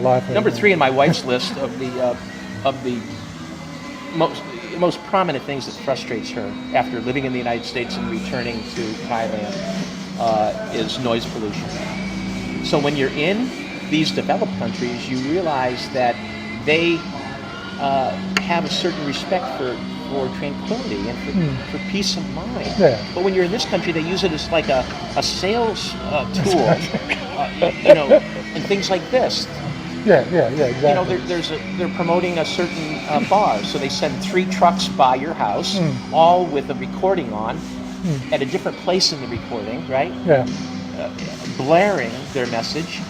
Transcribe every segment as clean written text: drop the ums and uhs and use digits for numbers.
life. Number 3 in my wife's list of the most prominent things that frustrates her after living in the United States and returning to Thailand is noise pollution. So when you're in these developed countries, you realize that they have a certain respect for tranquility and for peace of mind. Yeah. But when you're in this country, they use it as like a sales tool, and things like this. Yeah, exactly. They're promoting a certain bar, so they send 3 trucks by your house, all with a recording on, at a different place in the recording, right? Yeah. Blaring their message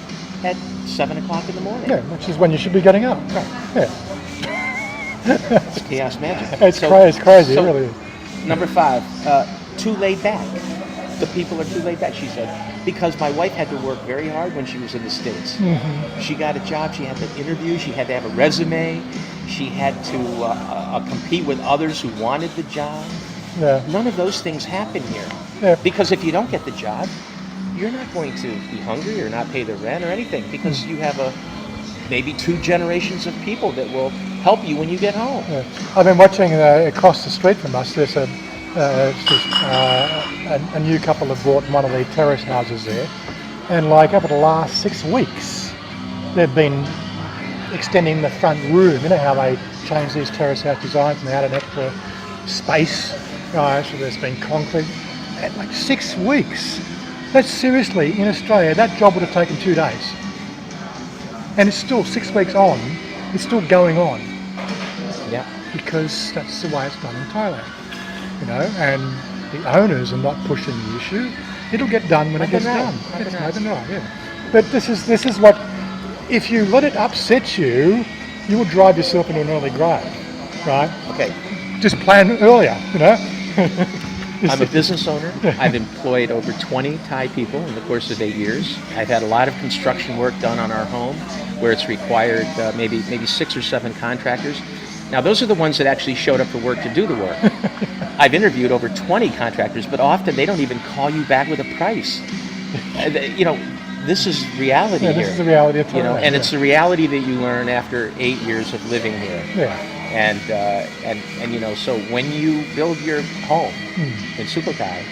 at 7 o'clock in the morning. Yeah, which is when you should be getting up. Right. Yeah. It's chaos magic. It's crazy, it really is. Number 5, too laid back. The people are too laid back, she said, because my wife had to work very hard when she was in the States. Mm-hmm. She got a job, she had to interview, she had to have a resume, she had to compete with others who wanted the job. Yeah. None of those things happen here. Yeah. Because if you don't get the job, you're not going to be hungry or not pay the rent or anything, because you have maybe 2 generations of people that will help you when you get home. Yeah. I've been watching across the street from us. There's a new couple have bought one of the terrace houses there, and like over the last 6 weeks, they've been extending the front room. You know how they change these terrace house designs and add an extra space. So there's been concrete. And like 6 weeks. That's seriously, in Australia, that job would have taken 2 days. And it's still 6 weeks on, it's still going on. Yeah. Because that's the way it's done in Thailand. And the owners are not pushing the issue. It'll get done when it gets done. It's maybe right, yeah. But this is what, if you let it upset you, you will drive yourself into an early grave, right? Okay. Just plan earlier, I'm a business owner. I've employed over 20 Thai people in the course of 8 years. I've had a lot of construction work done on our home where it's required maybe 6 or 7 contractors. Now, those are the ones that actually showed up for work to do the work. I've interviewed over 20 contractors, but often they don't even call you back with a price. This is reality here. This is the reality of Thailand. And it's the reality that you learn after 8 years of living here. Yeah. And so when you build your home in Sukhothai,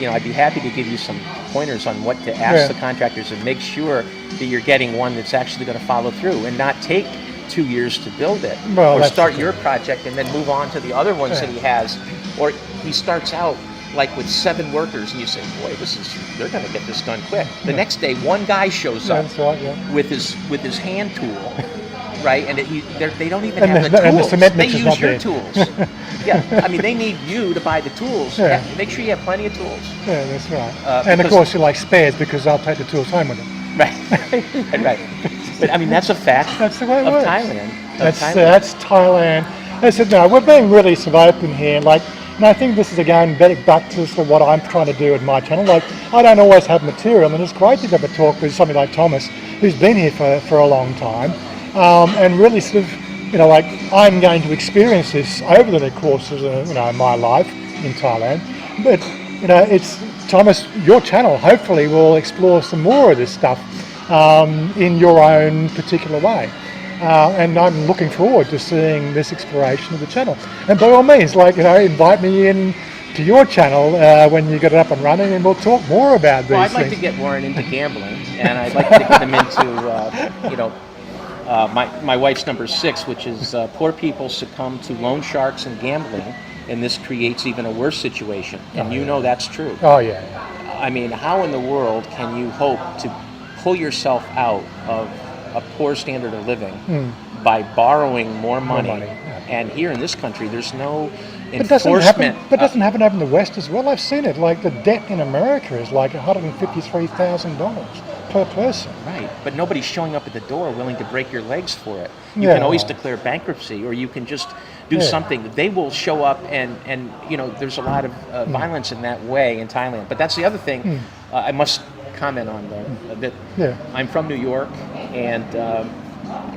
I'd be happy to give you some pointers on what to ask the contractors and make sure that you're getting one that's actually going to follow through and not take 2 years to build it, or start your project and then move on to the other ones that he has, or he starts out like with 7 workers and you say, boy, they're going to get this done quick. The next day, one guy shows up with his hand tool. Right, and they don't even have the tools. They use your tools. Yeah, they need you to buy the tools. Yeah. Make sure you have plenty of tools. Yeah, that's right. And of course, you like spares because I'll take the tools home with them. Right. But that's a fact. That's the way it works. Thailand. That's Thailand. I said, no, we're being really sort of open here. And I think this is again back to sort of what I'm trying to do with my channel. I don't always have material, and it's great to have a talk with somebody like Thomas, who's been here for a long time. And really sort of, I'm going to experience this over the course of, my life in Thailand. But, it's Thomas, your channel hopefully will explore some more of this stuff in your own particular way. And I'm looking forward to seeing this exploration of the channel. And by all means, invite me in to your channel when you get it up and running, and we'll talk more about these things. I'd like to get Warren into gambling, and I'd like to get him into, my wife's number 6, which is poor people succumb to loan sharks and gambling, and this creates even a worse situation. And that's true. Oh, yeah. How in the world can you hope to pull yourself out of a poor standard of living by borrowing more money? And here in this country, there's no enforcement. But doesn't happen over in the West as well. I've seen it. The debt in America is like $153,000 per person. Right, but nobody's showing up at the door willing to break your legs for it. You can always declare bankruptcy, or you can just do something. They will show up, and there's a lot of violence in that way in Thailand. But that's the other thing I must comment on, though. I'm from New York, and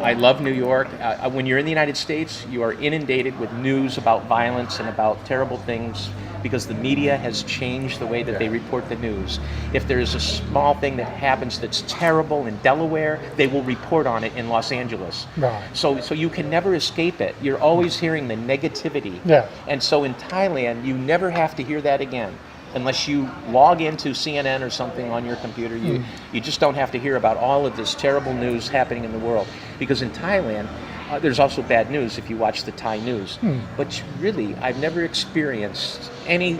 I love New York. When you're in the United States, you are inundated with news about violence and about terrible things because the media has changed the way that they report the news. If there's a small thing that happens that's terrible in Delaware, they will report on it in Los Angeles. Right. So you can never escape it. You're always hearing the negativity. Yeah. And so in Thailand, you never have to hear that again. Unless you log into CNN or something on your computer, you just don't have to hear about all of this terrible news happening in the world. Because in Thailand, there's also bad news if you watch the Thai news. But really, I've never experienced any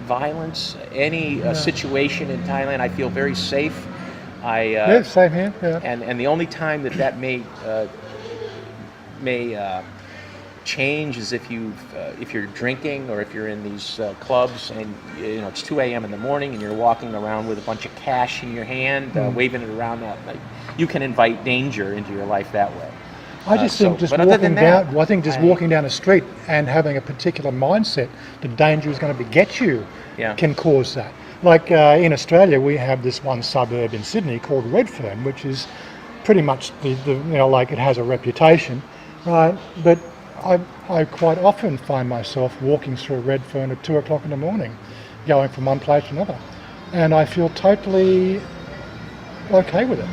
violence, any situation in Thailand. I feel very safe. Same here. Yeah. And the only time that may change is if you're drinking or if you're in these clubs and it's 2 a.m. in the morning and you're walking around with a bunch of cash in your hand, waving it around. You can invite danger into your life that way. I just think walking down a street and having a particular mindset that danger is going to beget you can cause that. Like in Australia, we have this one suburb in Sydney called Redfern, which is pretty much it has a reputation, right? But I quite often find myself walking through Redfern at 2 o'clock in the morning, going from one place to another, and I feel totally okay with it.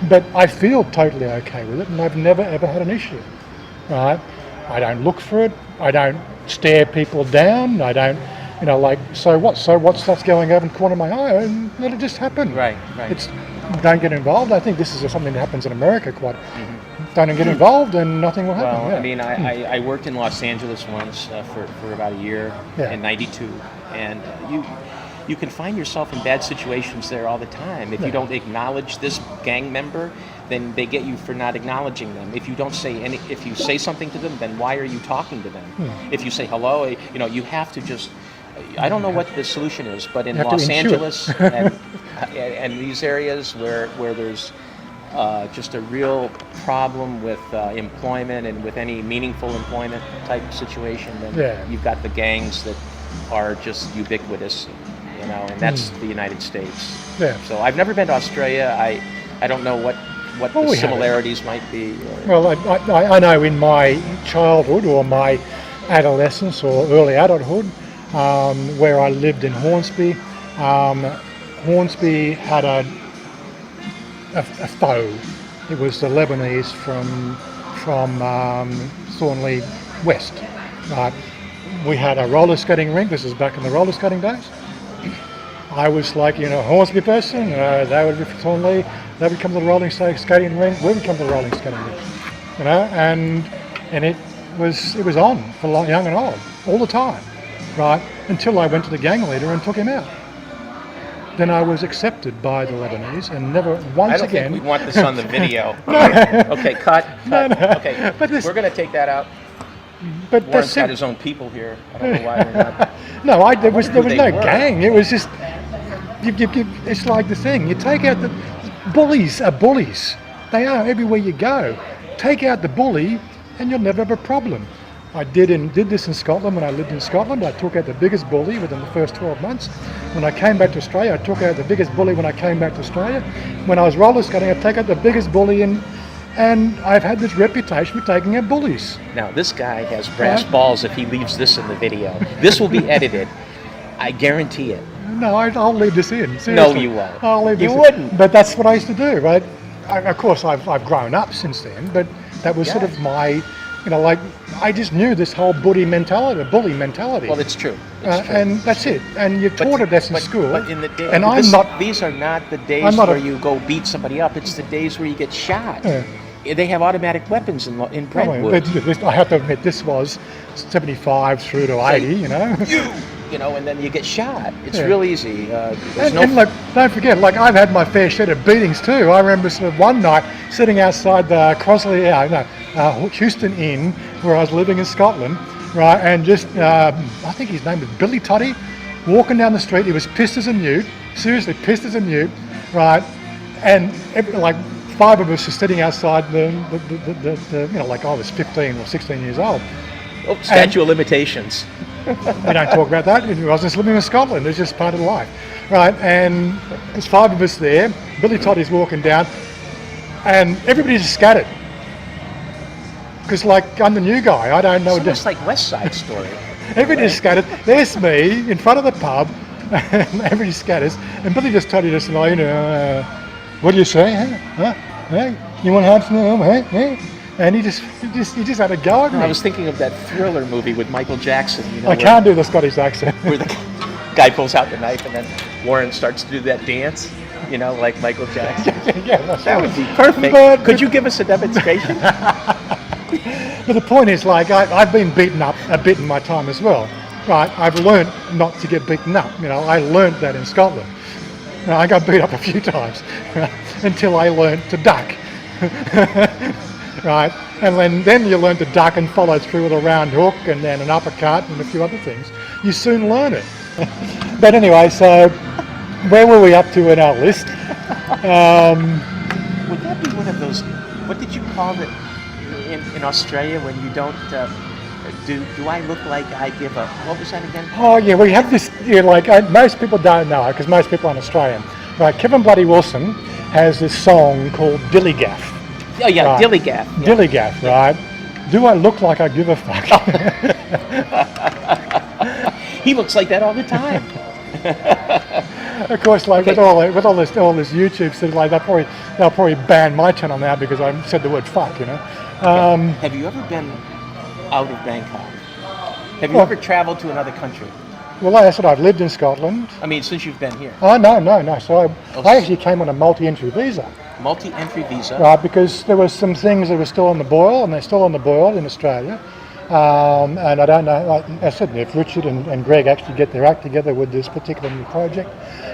But I feel totally okay with it, and I've never ever had an issue, right? I don't look for it. I don't stare people down. I don't, so what? So what stuff's going over in the corner of my eye? And let it just happen. Right. Don't get involved. I think this is something that happens in America quite. Don't get involved and nothing will happen. Well, I mean, I worked in Los Angeles once for about a year in '92, and you can find yourself in bad situations there all the time. If you don't acknowledge this gang member, then they get you for not acknowledging them. If you don't if you say something to them, then why are you talking to them? If you say hello, you have to just. I don't know what the solution is, but in Los Angeles and these areas where there's just a real problem with employment and with any meaningful employment type situation, then you've got the gangs that are just ubiquitous, and that's the United States. Yeah. So I've never been to Australia. I don't know what the similarities might be. Well, I know in my childhood or my adolescence or early adulthood, where I lived in Hornsby, Hornsby had a foe. It was the Lebanese from Thornley West. Right. We had a roller skating rink. This is back in the roller skating days. I was like, Hornsby person. They would be from Thornley. They would come to the rolling skating rink. We would come to the rolling skating rink. And it was on for young and old all the time, right? Until I went to the gang leader and took him out. Then I was accepted by the Lebanese and never once again. I don't think we want this on the video. Okay, cut. No. Okay, we're going to take that out. But Warren's got his own people here. I don't know why we're not. No, there was no gang. It was just, it's like the thing. You take out the bullies are bullies. They are everywhere you go. Take out the bully, and you'll never have a problem. I did this in Scotland when I lived in Scotland. I took out the biggest bully within the first 12 months. When I came back to Australia, I took out the biggest bully when I came back to Australia. When I was roller skating, I'd take out the biggest bully and I've had this reputation for taking out bullies. Now, this guy has brass balls if he leaves this in the video. This will be edited. I guarantee it. No, I'll leave this in. Seriously. No, you won't. I'll leave this You wouldn't. In. But that's what I used to do, right? Of course, I've grown up since then, but that was sort of my, I just knew this whole bully mentality. Well, it's true. And that's it. And you're taught it in school. But in the day, and these are not the days where you go beat somebody up. It's the days where you get shot. Yeah. They have automatic weapons in Brentwood. I have to admit, this was 75 through to 80, and then you get shot. It's real easy. Don't forget, I've had my fair share of beatings too. I remember sort of one night sitting outside the Houston Inn where I was living in Scotland, right, and just, I think his name was Billy Toddy, walking down the street. He was pissed as a newt, seriously pissed as a newt, right, and five of us were sitting outside I was 15 or 16 years old. Oh, statute of limitations. We don't talk about that. I was just living in Scotland. It's just part of life, right? And there's five of us there. Billy Toddy's walking down, and everybody's just scattered. Because I'm the new guy. I don't know. It's almost like West Side Story. Everybody scatters. There's me in front of the pub. Everybody scatters, and Billy just told you this, what do you say? Huh? Hey, you want to have some? Hey? And he just had a go at me. I was thinking of that Thriller movie with Michael Jackson. I can't do the Scottish accent. Where the guy pulls out the knife and then Warren starts to do that dance, like Michael Jackson. Yeah, that's That right. would be perfect. Could you give us a demonstration? But the point is, I've been beaten up a bit in my time as well. Right, I've learned not to get beaten up. I learned that in Scotland. I got beat up a few times until I learned to duck. Right, and then you learn to duck and follow through with a round hook and then an uppercut and a few other things. You soon learn it. But anyway, so where were we up to in our list? Would that be one of those? What did you call it in Australia when you don't? Do I look like I give a? What was that again? Oh yeah, we have this. Most people don't know because most people aren't Australian. Right, Kevin Bloody Wilson has this song called Dilly Gaff. Oh yeah, right. Dilly Gaff. Yeah. Dilly Gaff, right? Do I look like I give a fuck? He looks like that all the time. Of course, with all this YouTube stuff, they'll probably ban my channel now because I said the word fuck. Have you ever been out of Bangkok? Have you ever traveled to another country? Well, like I said, I've lived in Scotland. I mean, since you've been here. Oh no. So I actually came on a multi-entry visa. Multi-entry visa. Right, because there were some things that were still on the boil, and they're still on the boil in Australia. And I don't know, like I said, if Richard and Greg actually get their act together with this particular new project,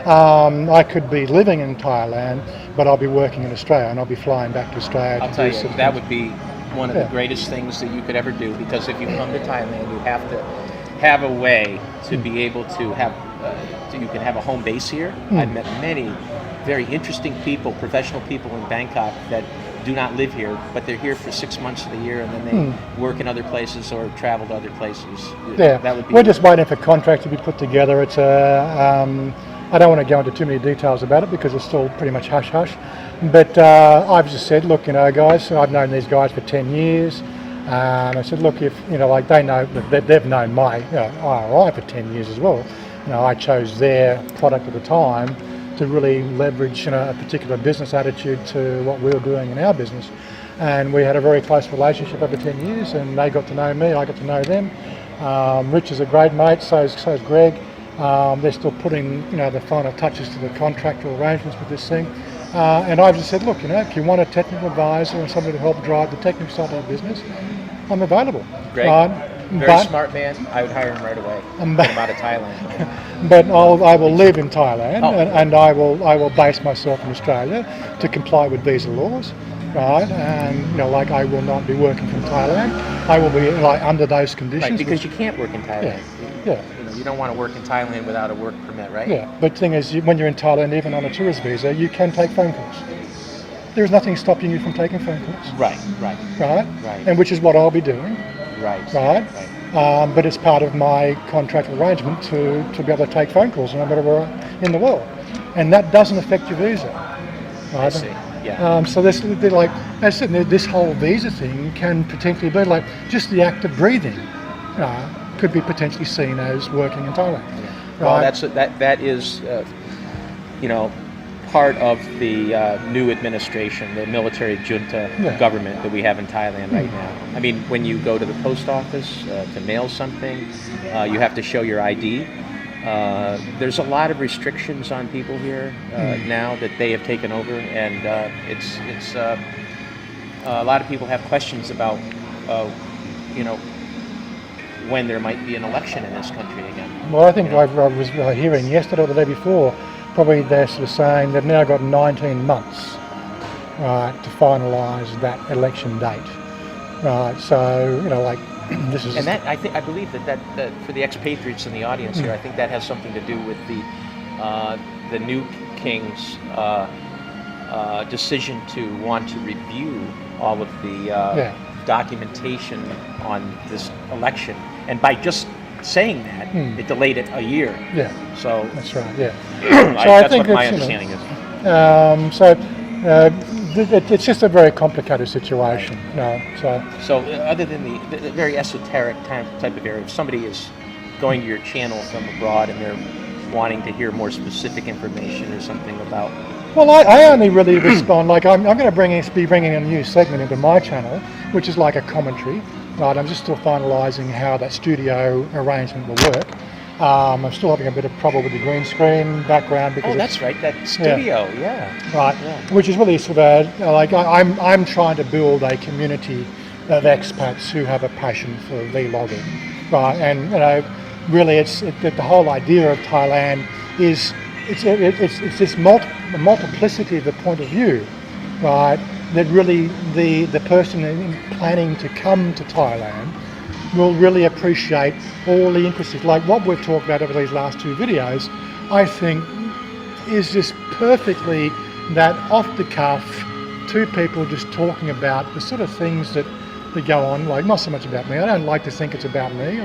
I could be living in Thailand, but I'll be working in Australia, and I'll be flying back to Australia. I'll tell you, that would be one of the greatest things that you could ever do, because if you come to Thailand, you have to have a way to be able to have, you can have a home base here. I've met many very interesting people, professional people in Bangkok that do not live here, but they're here for 6 months of the year, and then they work in other places or travel to other places. Yeah, that would be. We're just waiting for contracts to be put together. It's I don't want to go into too many details about it because it's still pretty much hush-hush. But I've just said, look, guys, I've known these guys for 10 years. And I said, look, if, they know, they've known my IRI for 10 years as well. I chose their product at the time to really leverage a particular business attitude to what we were doing in our business. And we had a very close relationship over 10 years, and they got to know me, I got to know them. Rich is a great mate, so is Greg. They're still putting the final touches to the contractual arrangements with this thing. And I've just said, look, if you want a technical advisor and somebody to help drive the technical side of the business, I'm available. Greg, very smart man. I would hire him right away. Get him out of Thailand. But I will live in Thailand, and I will base myself in Australia to comply with visa laws, right? And I will not be working from Thailand. I will be under those conditions. Right, because you can't work in Thailand. Yeah. You don't want to work in Thailand without a work permit, right? Yeah, but the thing is, when you're in Thailand, even on a tourist visa, you can take phone calls. There is nothing stopping you from taking phone calls. Right. And which is what I'll be doing. Right. But it's part of my contract arrangement to be able to take phone calls no matter where in the world. And that doesn't affect your visa. Right? I see. Yeah. So this whole visa thing can potentially be like just the act of breathing. Could be potentially seen as working in Thailand. Yeah. Well, that is part of the new administration, the military junta government that we have in Thailand right now. I mean, when you go to the post office to mail something, you have to show your ID. There's a lot of restrictions on people here now that they have taken over, and it's a lot of people have questions about when there might be an election in this country again. Well, I think I was hearing yesterday or the day before, probably they're sort of saying they've now got 19 months to finalise that election date. So, this is... And that, I believe that for the expatriates in the audience here, I think that has something to do with the new king's decision to want to review all of the documentation on this election. And by just saying that, it delayed it a year. Yeah. So that's right. Yeah. That's what my understanding is. It's just a very complicated situation. So other than the very esoteric type of area, if somebody is going to your channel from abroad and they're wanting to hear more specific information or something about. Well, I only really respond, like I'm going to be bringing a new segment into my channel, which is like a commentary, right? I'm just still finalising how that studio arrangement will work. I'm still having a bit of trouble with the green screen background because that's right, that studio, yeah. Right, yeah. Which is really sort of like I'm trying to build a community of expats who have a passion for vlogging, right? And you know, really, the whole idea of Thailand is it's this multiplicity of the point of view, right? That really the person planning to come to Thailand will really appreciate all the intricacies. Like what we've talked about over these last two videos, I think is just perfectly that off the cuff, two people just talking about the sort of things that go on, like not so much about me. I don't like to think it's about me.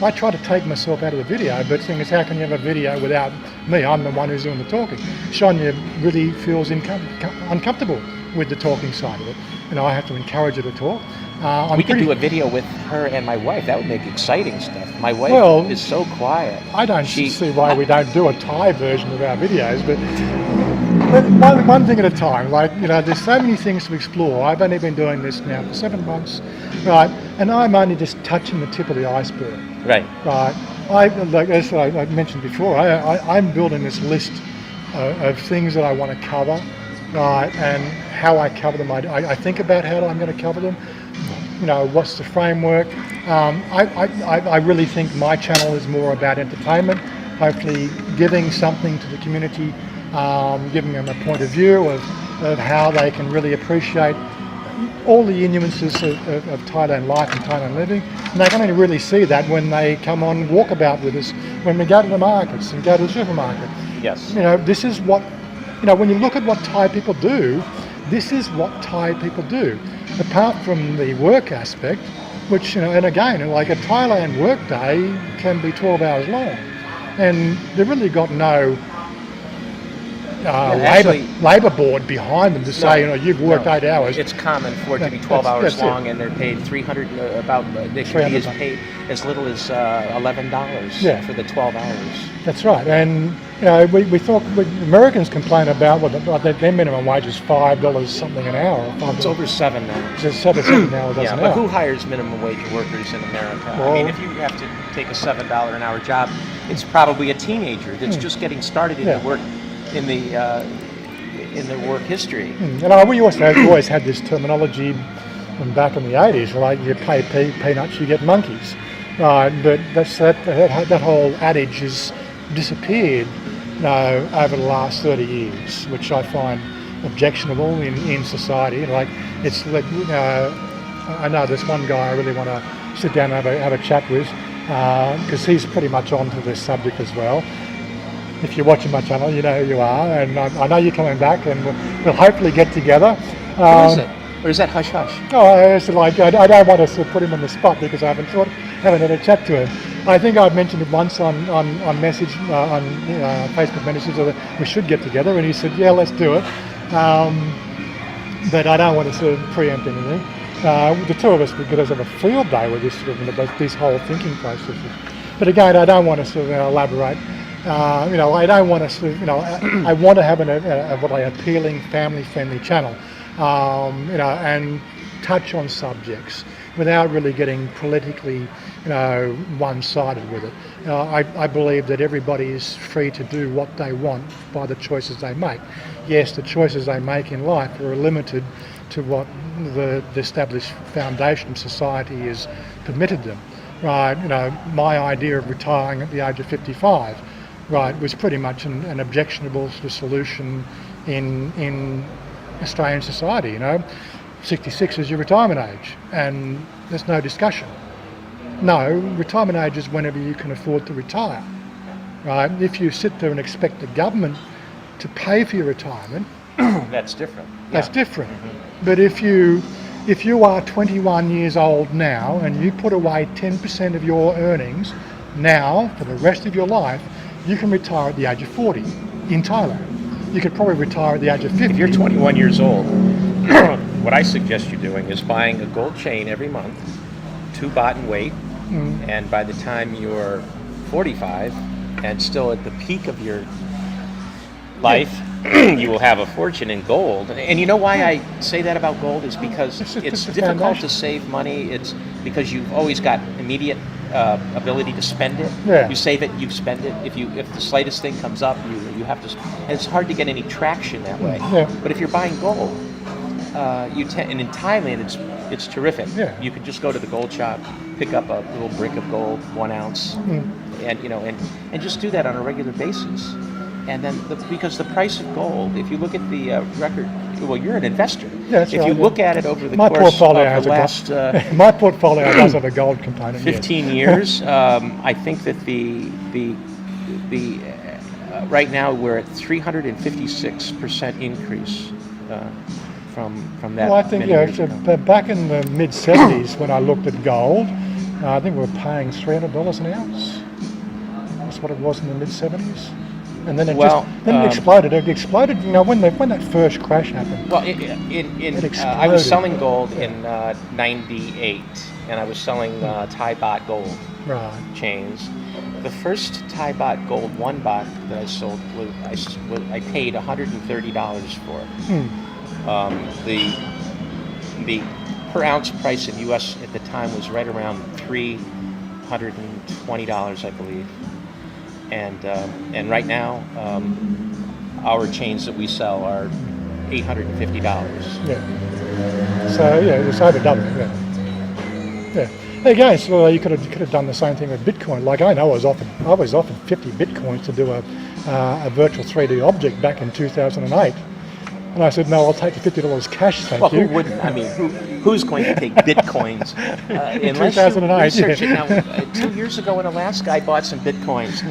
I try to take myself out of the video, but the thing is, how can you have a video without me? I'm the one who's doing the talking. Sonia really feels uncomfortable with the talking side of it, and I have to encourage her to talk. We could do a video with her and my wife. That would make exciting stuff. My wife is so quiet. I don't see why we don't do a Thai version of our videos, but one thing at a time. Like, you know, there's so many things to explore. I've only been doing this now for 7 months, right? And I'm only just touching the tip of the iceberg. Right. Right. As I mentioned before, I'm building this list of things that I want to cover, right? And how I cover them. I think about how I'm going to cover them. You know, what's the framework? I really think my channel is more about entertainment, hopefully giving something to the community, giving them a point of view of how they can really appreciate all the nuances of Thailand life and Thailand living. And they can only really see that when they come on walkabout with us, when we go to the markets and go to the supermarket. Yes. You know, this is what, you know, when you look at what Thai people do, this is what Thai people do. Apart from the work aspect, which, you know, and again, like a Thailand work day can be 12 hours long, and they've really got no labour board behind them to say, you know, you've worked 8 hours. It's common for it to be 12 hours long, and they're paid they can be paid as little as $11 for the 12 hours. That's right, and you know, we thought Americans complain about their minimum wage is $5 something an hour. It's over $7 now. It's $7 now. Yeah, but who hires minimum wage workers in America? Well, I mean, if you have to take a $7 an hour job, it's probably a teenager that's just getting started in the work in the work history. And we also always had this terminology from back in the 80s, like you pay peanuts, you get monkeys. But that whole adage has disappeared over the last 30 years, which I find objectionable in society. Like, it's like, I know there's one guy I really want to sit down and have a chat with, because he's pretty much onto this subject as well. If you're watching my channel, you know who you are, and I know you're coming back, and we'll hopefully get together. What is it? Or is that hush hush? Oh, it's like I don't want to put him on the spot because I haven't had a chat to him. I think I've mentioned it once on message on Facebook messages that we should get together, and he said, "Yeah, let's do it." But I don't want to sort of preempt anything. The two of us could have a field day with this sort of about these whole thinking processes. But again, I don't want to sort of elaborate. I don't want to sort of, I want to have an appealing, family-friendly channel. And touch on subjects without really getting politically, one-sided with it. I believe that everybody is free to do what they want by the choices they make. Yes, the choices they make in life are limited to what the established foundation of society has permitted them. Right? My idea of retiring at the age of 55, right, was pretty much an objectionable sort of solution in Australian society. 66 is your retirement age, and there's no discussion. No, retirement age is whenever you can afford to retire, right? If you sit there and expect the government to pay for your retirement, that's different. That's different. Mm-hmm. But if you are 21 years old now and you put away 10% of your earnings now for the rest of your life, you can retire at the age of 40 in Thailand. You could probably retire at the age of 50. If you're 21 years old, what I suggest you're doing is buying a gold chain every month, 2 baht in weight, and by the time you're 45 and still at the peak of your life, you will have a fortune in gold. And you know why I say that about gold is because it's difficult to save money. It's because you've always got immediate ability to spend it. Yeah. You save it, you spend it. If the slightest thing comes up, you have to. And it's hard to get any traction that way. Yeah. But if you're buying gold, and in Thailand it's terrific. Yeah. You could just go to the gold shop, pick up a little brick of gold, 1 ounce, and just do that on a regular basis. And then because the price of gold, if you look at the record, well, you're an investor. Yeah, if you look at it over the my course portfolio of has the last my portfolio does have a gold component. 15 yes. years, I think that the right now we're at 356% increase from that. Well, I think back in the mid 70s when I looked at gold, I think we were paying $300 an ounce. That's what it was in the mid 70s. And then it exploded. It exploded. You know, when that first crash happened. Well, I was selling gold in '98, and I was selling Thai baht gold chains. The first Thai baht gold 1 baht that I sold I paid $130 for. The per ounce price in U.S. at the time was right around $320, I believe. And right now, our chains that we sell are $850. Yeah. So it was over double. Yeah. Again, so you could have done the same thing with Bitcoin. Like I know I was offered 50 Bitcoins to do a virtual 3D object back in 2008. And I said, no, I'll take the $50 cash, thank you. Well, who wouldn't? I mean, who's going to take Bitcoins? Unless 2008, you research it. Now, 2 years ago in Alaska, I bought some Bitcoins.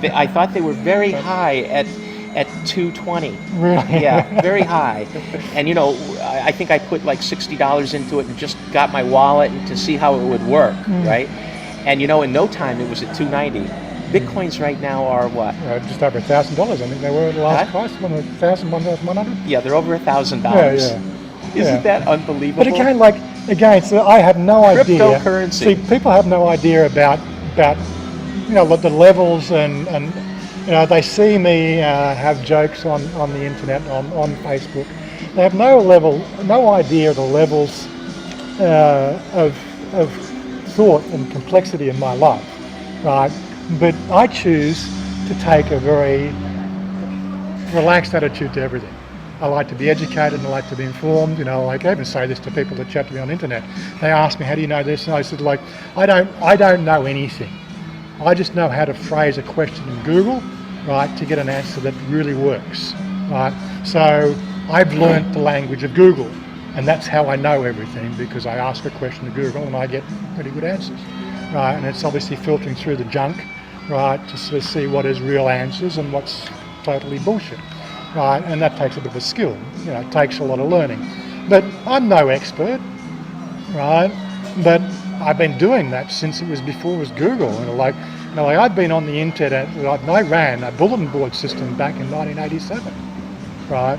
I thought they were very high at 220. Really? Yeah, very high. And I think I put like $60 into it and just got my wallet to see how it would work, right? And in no time it was at 290. Bitcoins right now are what? Just over $1,000. I think they were at the last price, 1,000, 1,100. Yeah, they're over $1,000. Yeah. Isn't that unbelievable? But again, so I have no idea. Cryptocurrency. See, people have no idea about the levels and they see me have jokes on the internet, on Facebook. They have no idea of the levels of thought and complexity in my life, right? But I choose to take a very relaxed attitude to everything. I like to be educated and I like to be informed. I even say this to people that chat to me on the internet. They ask me, how do you know this? And I said, I don't know anything. I just know how to phrase a question in Google, right, to get an answer that really works, right? So I've learnt the language of Google, and that's how I know everything, because I ask a question to Google and I get pretty good answers, right? And it's obviously filtering through the junk, right, to sort of see what is real answers and what's totally bullshit, right? And that takes a bit of a skill, it takes a lot of learning. But I'm no expert, right? But I've been doing that since it was before it was Google. I've been on the internet. I ran a bulletin board system back in 1987, right?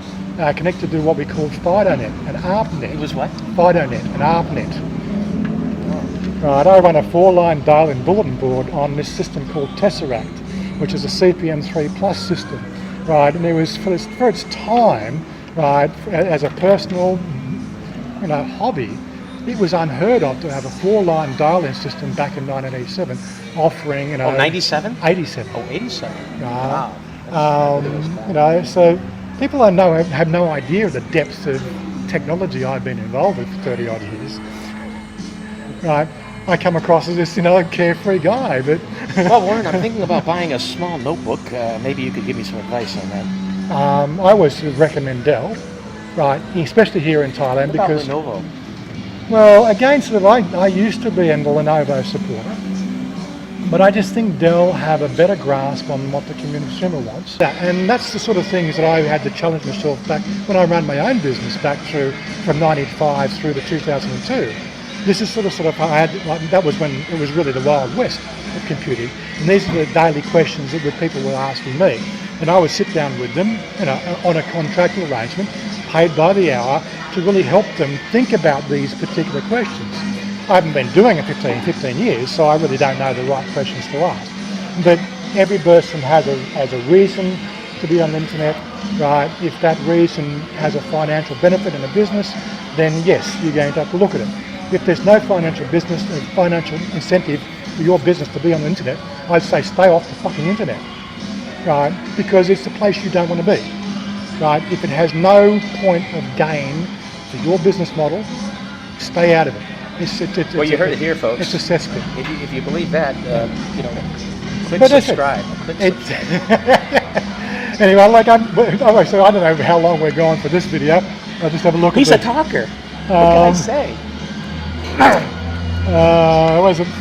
Connected to what we called FidoNet and ARPANET. It was what? FidoNet and ARPANET. Right, I run a 4-line dial-in bulletin board on this system called Terrace, which is a CPM3 Plus system, right? And it was for its time, right, as a personal, hobby. It was unheard of to have a 4-line dial-in system back in 1987, offering 97? 87. Oh, 87. Right. Wow. So people have no idea of the depth of technology I've been involved with for 30 odd years. Right. I come across as this, carefree guy, but... Well, Warren, I'm thinking about buying a small notebook. Maybe you could give me some advice on that. I always recommend Dell, right, especially here in Thailand, what because... about Lenovo? Well, again, I used to be a Lenovo supporter, but I just think Dell have a better grasp on what the consumer wants. And that's the sort of things that I had to challenge myself back when I ran my own business back from 95 through to 2002. This is that was when it was really the Wild West of computing. And these are the daily questions that people were asking me. And I would sit down with them on a contractual arrangement, paid by the hour, to really help them think about these particular questions. I haven't been doing it 15 years, so I really don't know the right questions to ask. But every person has a reason to be on the internet, right? If that reason has a financial benefit in a business, then yes, you're going to have to look at it. If there's no financial incentive for your business to be on the internet, I'd say stay off the fucking internet, right? Because it's the place you don't want to be, right? If it has no point of gain for your business model, stay out of it. Well, you heard it here, folks. It's a cesspit. If you believe that, click subscribe. Anyway, so I don't know how long we're going for this video. I'll just have a look He's at a talker. What can I say?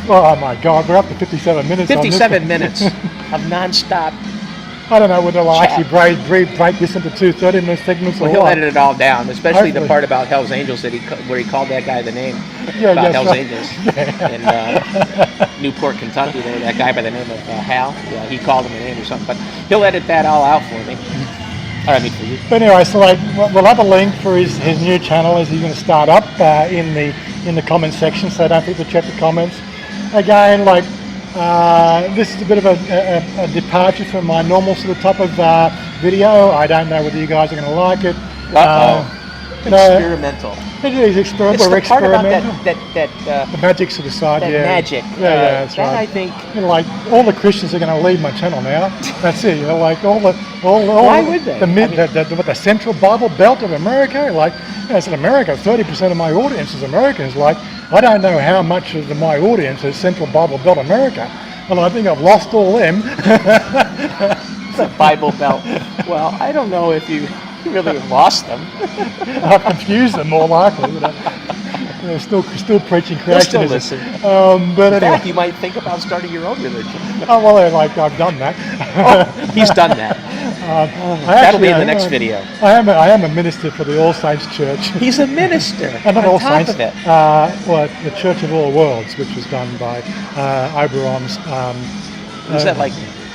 Oh my God, we're up to 57 minutes. 57 minutes of non-stop. I don't know whether I'll actually break this into 2 30-minute segments Well, or he'll what. edit it all down, especially Hopefully. the part about Hell's Angels where he called that guy the name Yeah, about yes, Hell's right. Angels in Newport, Kentucky. There, that guy by the name of Hal. Yeah, he called him a name or something, but he'll edit that all out for me. I mean, for you. But anyway, so we'll have a link for his new channel as he's going to start up in the comment section. So don't forget to check the comments. Again, this is a bit of a departure from my normal sort of type of video. I don't know whether you guys are going to like it. Experimental. It is experimental. It's the part about the magic sort of side. that Yeah, magic. Yeah, that's that right. I think. Like all the Christians are going to leave my channel now. That's it. Like all Why would they? The central Bible belt of America. It's in America. 30% of my audience is Americans. I don't know how much of my audience is central Bible belt America, and I think I've lost all them. The Bible Belt. Well, I don't know if you really lost them. I've confused them more likely. They're still preaching They'll still creationism. listen. But In anyway. fact, you might think about starting your own religion. Oh well, I've done that. He's done that. That'll be in the next video. I am a minister for the All Saints Church. He's a minister. And not on All top Saints. of it. The Church of All Worlds, which was done by Oberon's. Is that like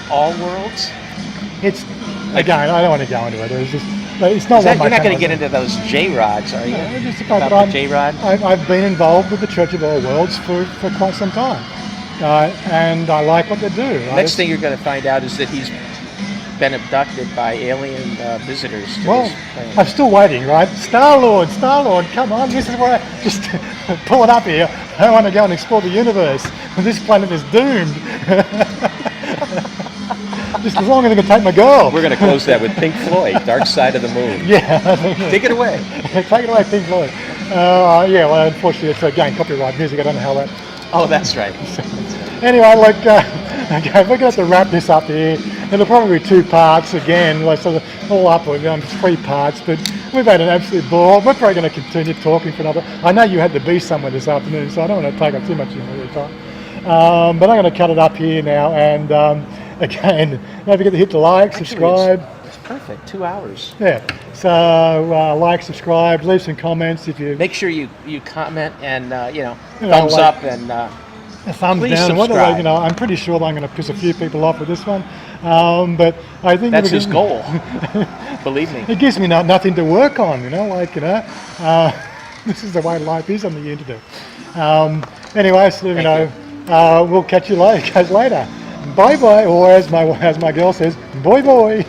all worlds? It's again. I don't want to go into it. It's not. You're not going to get into those J-rods, are you? About the J-rod? I've been involved with the Church of All Worlds for quite some time, and I like what they do. Next thing you're going to find out is that he's been abducted by alien visitors to Well, his planet. I'm still waiting, right? Star-Lord, come on, this is where I just pull it up here. I want to go and explore the universe. This planet is doomed. Just as long as I can take my girl. We're going to close that with Pink Floyd, Dark Side of the Moon. Yeah. Take it away. Take it away, Pink Floyd. Yeah, well, unfortunately, it's again copyright music. I don't know how that... Oh, that's right. Anyway, okay, we're going to have to wrap this up here. It'll probably be 2 parts again, so all up with 3 parts, but we've had an absolute ball. We're probably going to continue talking for another... I know you had to be somewhere this afternoon, so I don't want to take up too much of your time. But I'm going to cut it up here now, and again, don't forget to hit the like, subscribe. It's perfect, 2 hours. Yeah, so like, subscribe, leave some comments if you... Make sure you comment and, thumbs up and... a thumbs please down. subscribe. I'm pretty sure that I'm going to piss a few people off with this one, but I think That's his goal. Believe me. It gives me nothing to work on. This is the way life is on the internet. Anyway, so we'll catch you guys later. Bye bye, or as my girl says, boy boy.